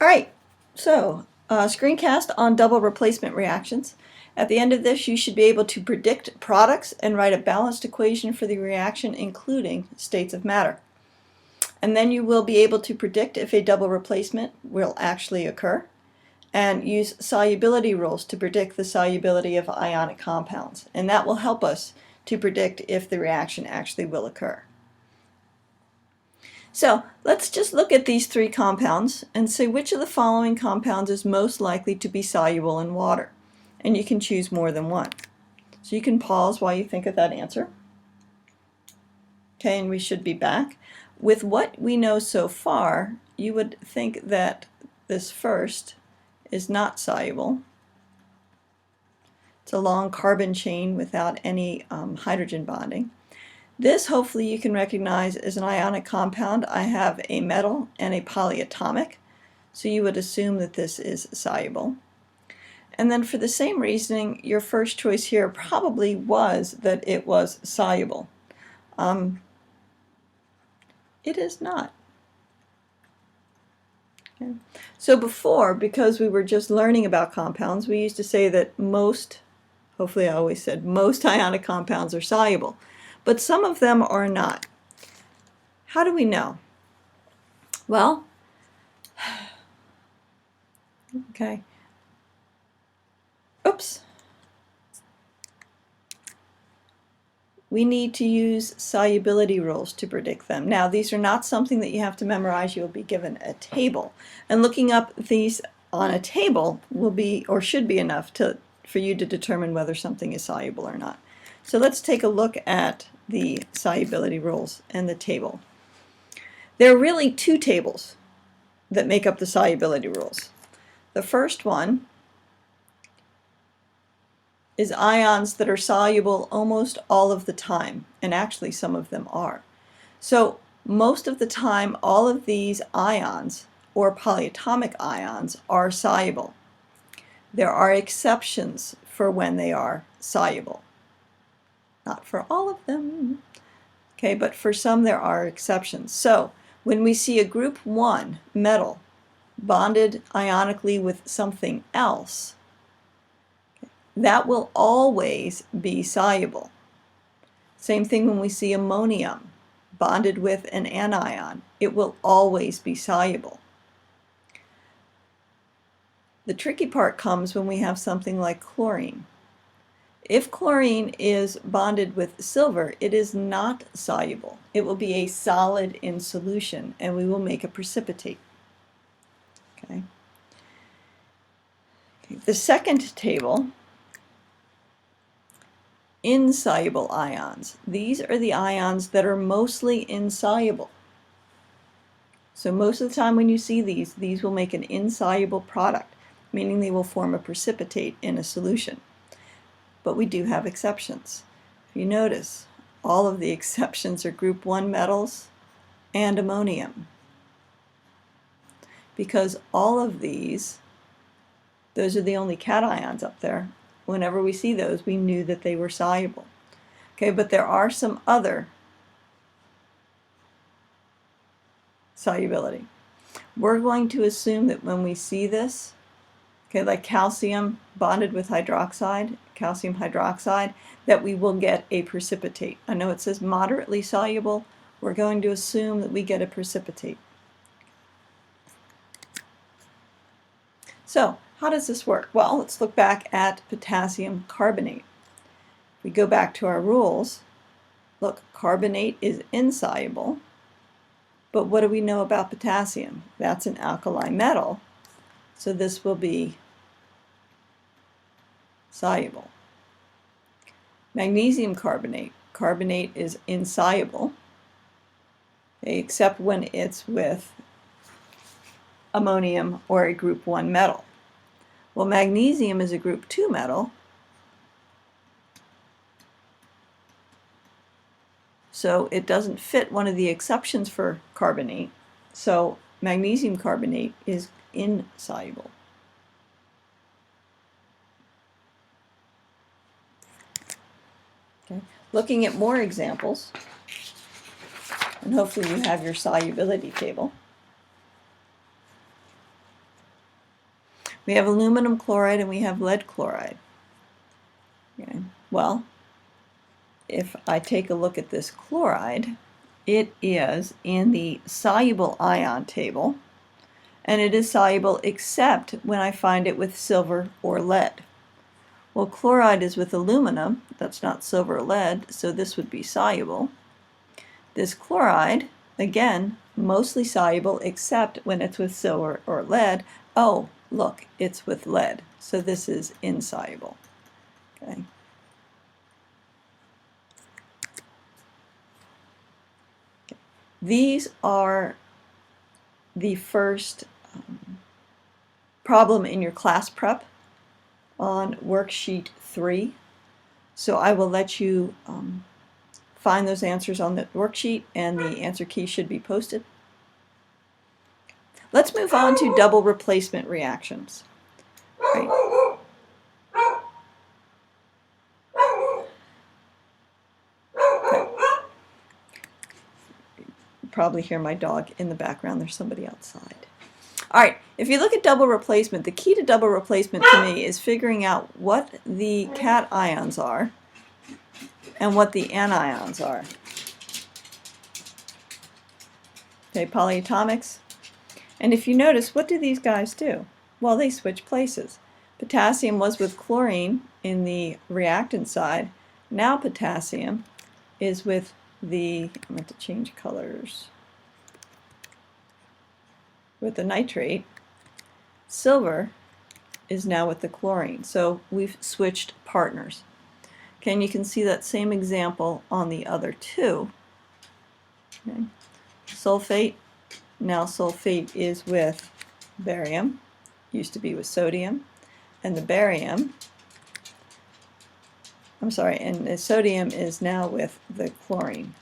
All right, so screencast on double replacement reactions. At the end of this, you should be able to predict products and write a balanced equation for the reaction, including states of matter. And then you will be able to predict if a double replacement will actually occur, and use solubility rules to predict the solubility of ionic compounds. And that will help us to predict if the reaction actually will occur. So let's just look at these three compounds and say which of the following compounds is most likely to be soluble in water. And you can choose more than one. So you can pause while you think of that answer. Okay, and we should be back. With what we know so far, you would think that this first is not soluble. It's a long carbon chain without any hydrogen bonding. This, hopefully, you can recognize as an ionic compound. I have a metal and a polyatomic, so you would assume that this is soluble. And then for the same reasoning, your first choice here probably was that it was soluble. It is not. Okay. So before, because we were just learning about compounds, we used to say that most, hopefully I always said most ionic compounds are soluble. But some of them are not. How do we know? Well, okay. Oops. We need to use solubility rules to predict them. Now, these are not something that you have to memorize. You'll be given a table. And looking up these on a table will be, or should be enough for you to determine whether something is soluble or not. So let's take a look at the solubility rules and the table. There are really two tables that make up the solubility rules. The first one is ions that are soluble almost all of the time, and actually some of them are. So most of the time, all of these ions, or polyatomic ions, are soluble. There are exceptions for when they are soluble. Not for all of them, okay, but for some there are exceptions. So when we see a group 1 metal bonded ionically with something else, that will always be soluble. Same thing when we see ammonium bonded with an anion. It will always be soluble. The tricky part comes when we have something like chlorine. If chlorine is bonded with silver, it is not soluble. It will be a solid in solution, and we will make a precipitate. Okay. The second table, insoluble ions. These are the ions that are mostly insoluble. So most of the time when you see these will make an insoluble product, meaning they will form a precipitate in a solution. But we do have exceptions. If you notice, all of the exceptions are group 1 metals and ammonium. Because all of these, those are the only cations up there. Whenever we see those, we knew that they were soluble. Okay, but there are some other solubility. We're going to assume that when we see this, okay, like calcium bonded with hydroxide, calcium hydroxide, that we will get a precipitate. I know it says moderately soluble. We're going to assume that we get a precipitate. So, how does this work? Well, let's look back at potassium carbonate. If we go back to our rules, look, carbonate is insoluble, but what do we know about potassium? That's an alkali metal, so this will be soluble. Magnesium carbonate. Carbonate is insoluble, okay, except when it's with ammonium or a group 1 metal. Well, magnesium is a group 2 metal, so it doesn't fit one of the exceptions for carbonate, so magnesium carbonate is insoluble. Okay. Looking at more examples, and hopefully you have your solubility table. We have aluminum chloride and we have lead chloride. Okay. Well, if I take a look at this chloride, it is in the soluble ion table, and it is soluble except when I find it with silver or lead. Well, chloride is with aluminum, that's not silver or lead, so this would be soluble. This chloride, again, mostly soluble except when it's with silver or lead. Oh, look, it's with lead, so this is insoluble. Okay. These are the first problem in your class prep on worksheet 3. So I will let you find those answers on the worksheet, and the answer key should be posted. Let's move on to double replacement reactions. Right. Probably hear my dog in the background. There's somebody outside. All right, if you look at double replacement, the key to double replacement to me is figuring out what the cations are and what the anions are. Okay, polyatomics. And if you notice, what do these guys do? Well, they switch places. Potassium was with chlorine in the reactant side. Now potassium is with the, I'm going to change colors, with the nitrate. Silver is now with the chlorine. So we've switched partners. Okay, and you can see that same example on the other two. Okay. Sulfate, now sulfate is with barium, used to be with sodium, and the barium, and the sodium is now with the chlorine.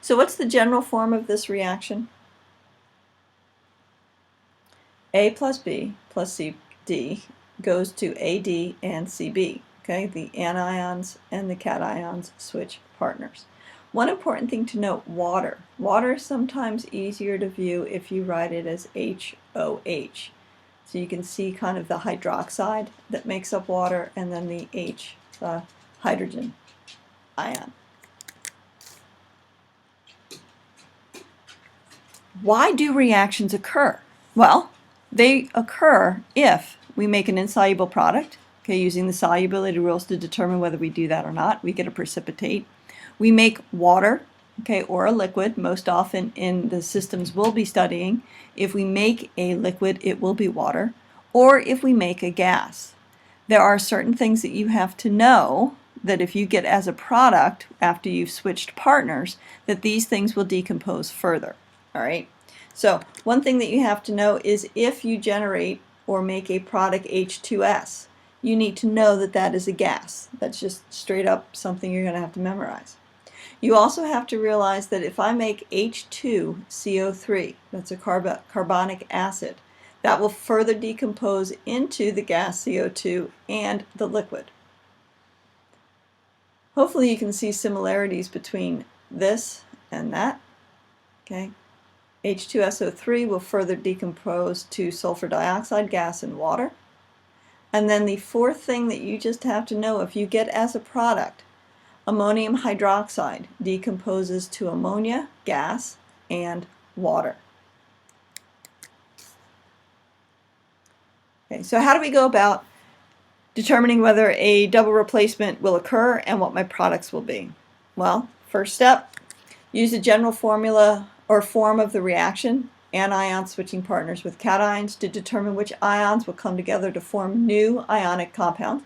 So what's the general form of this reaction? A plus B plus CD goes to AD and CB. Okay, the anions and the cations switch partners. One important thing to note, water. Water is sometimes easier to view if you write it as HOH. So you can see kind of the hydroxide that makes up water, and then the H, the hydrogen ion. Why do reactions occur? Well, they occur if we make an insoluble product, okay, using the solubility rules to determine whether we do that or not. We get a precipitate. We make water, okay, or a liquid. Most often in the systems we'll be studying, if we make a liquid, it will be water, or if we make a gas. There are certain things that you have to know that if you get as a product after you've switched partners, that these things will decompose further. All right, so one thing that you have to know is if you generate or make a product H2S, you need to know that that is a gas. That's just straight up something you're going to have to memorize. You also have to realize that if I make H2CO3, that's a carbonic acid, that will further decompose into the gas CO2 and the liquid. Hopefully you can see similarities between this and that. Okay. H2SO3 will further decompose to sulfur dioxide gas and water. And then the fourth thing that you just have to know, if you get as a product ammonium hydroxide, decomposes to ammonia, gas, and water. Okay, so how do we go about determining whether a double replacement will occur and what my products will be? Well, first step, use the general formula or form of the reaction, anion switching partners with cations, to determine which ions will come together to form new ionic compounds,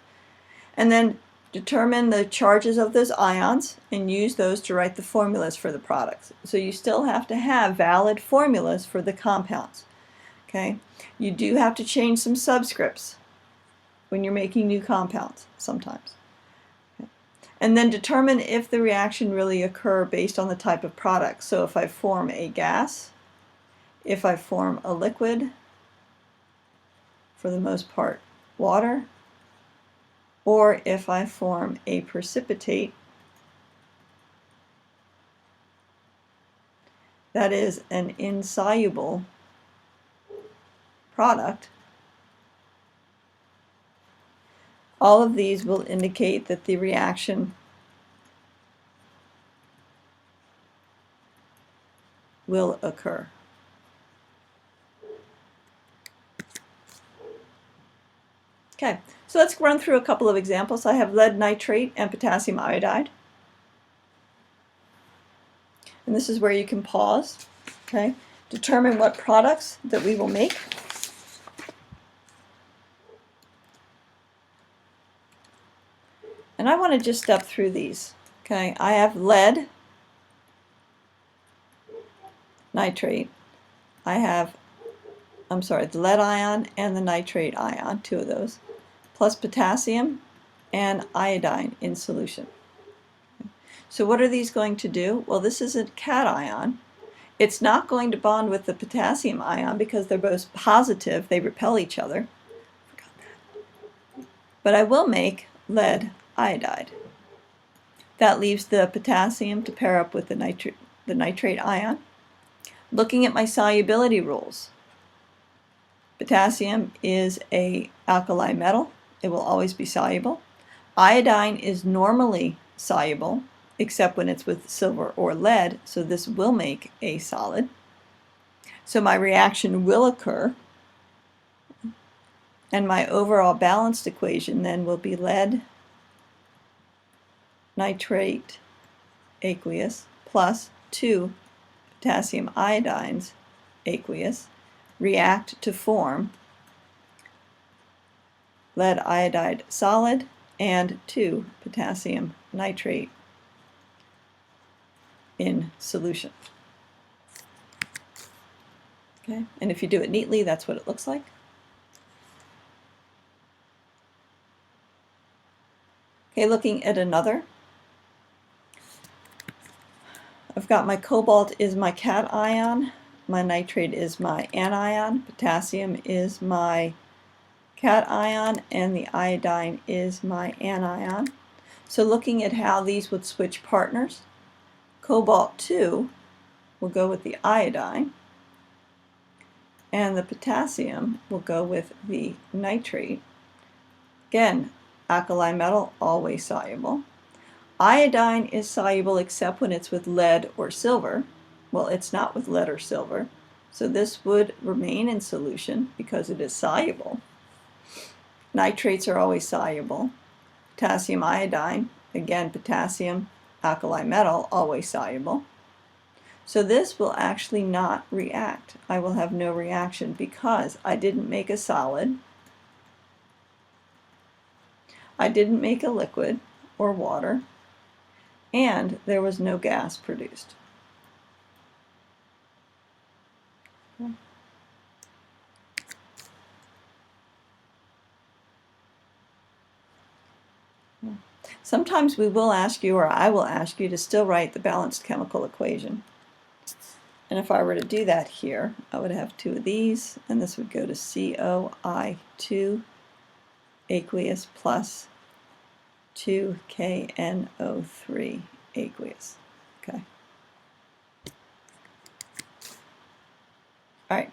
and then determine the charges of those ions and use those to write the formulas for the products. So you still have to have valid formulas for the compounds. Okay, you do have to change some subscripts when you're making new compounds sometimes. Okay. And then determine if the reaction really occur based on the type of product. So if I form a gas, if I form a liquid, for the most part water, or if I form a precipitate, that is an insoluble product, all of these will indicate that the reaction will occur. Okay, so let's run through a couple of examples. I have lead nitrate and potassium iodide. And this is where you can pause, okay? Determine what products that we will make. And I want to just step through these, okay? I have lead nitrate. I have, the lead ion and the nitrate ion, two of those, plus potassium and iodine in solution. So what are these going to do? Well, this is a cation. It's not going to bond with the potassium ion because they're both positive. They repel each other. But I will make lead iodide. That leaves the potassium to pair up with the nitrate ion. Looking at my solubility rules, potassium is an alkali metal. It will always be soluble. Iodine is normally soluble, except when it's with silver or lead, so this will make a solid. So my reaction will occur, and my overall balanced equation then will be lead nitrate aqueous plus 2 potassium iodines aqueous react to form lead iodide solid and 2 potassium nitrate in solution. Okay, and if you do it neatly, that's what it looks like. Okay, looking at another. I've got my cobalt is my cation, my nitrate is my anion, potassium is my cation, and the iodine is my anion. So looking at how these would switch partners, cobalt 2 will go with the iodine, and the potassium will go with the nitrate. Again, alkali metal, always soluble. Iodine is soluble except when it's with lead or silver. Well, it's not with lead or silver, so this would remain in solution because it is soluble. Nitrates are always soluble. Potassium iodine, again, potassium, alkali metal, always soluble. So this will actually not react. I will have no reaction because I didn't make a solid, I didn't make a liquid or water, and there was no gas produced. Okay. Sometimes we will ask you, or I will ask you, to still write the balanced chemical equation. And if I were to do that here, I would have 2 of these, and this would go to COI2 aqueous plus 2KNO3 aqueous. Okay. All right.